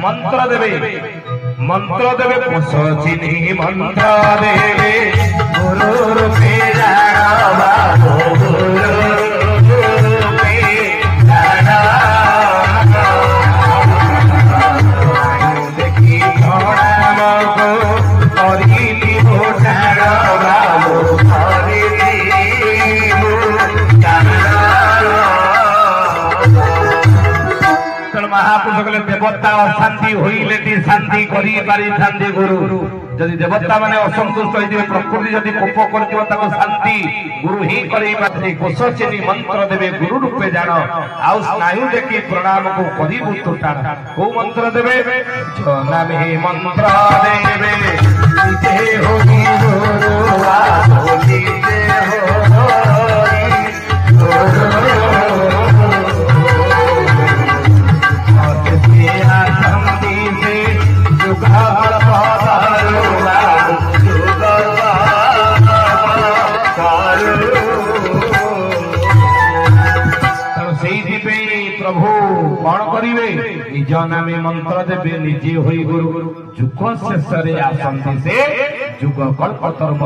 मंत्र देवे पुष चिन्ह मंत्र देवे गुरु रूपे जान बाबू गुरु रूपे जान देखी प्रणाम को करी जान बाबू महापुरुष कहले देवता अशांति होइले शांति करी पारि शांति गुरु जदि देवता माने असंतुष्ट होइथिबे प्रकृति जदि कोप करथिबो ताको शांति गुरु ही करै पाथि कोष चिन्ह मंत्र देवे गुरु रूपे जान आउ स्नायु देखि प्रणाम को करिबु तुटान को मंत्र देवे नाम हे मंत्र देवे निजे होई गुरु आहोली जे प्रभु कौन करिवे निज नामे मंत्र देवे निजे होई गुरु जुग शेष आसंती से जुग कल्प चरम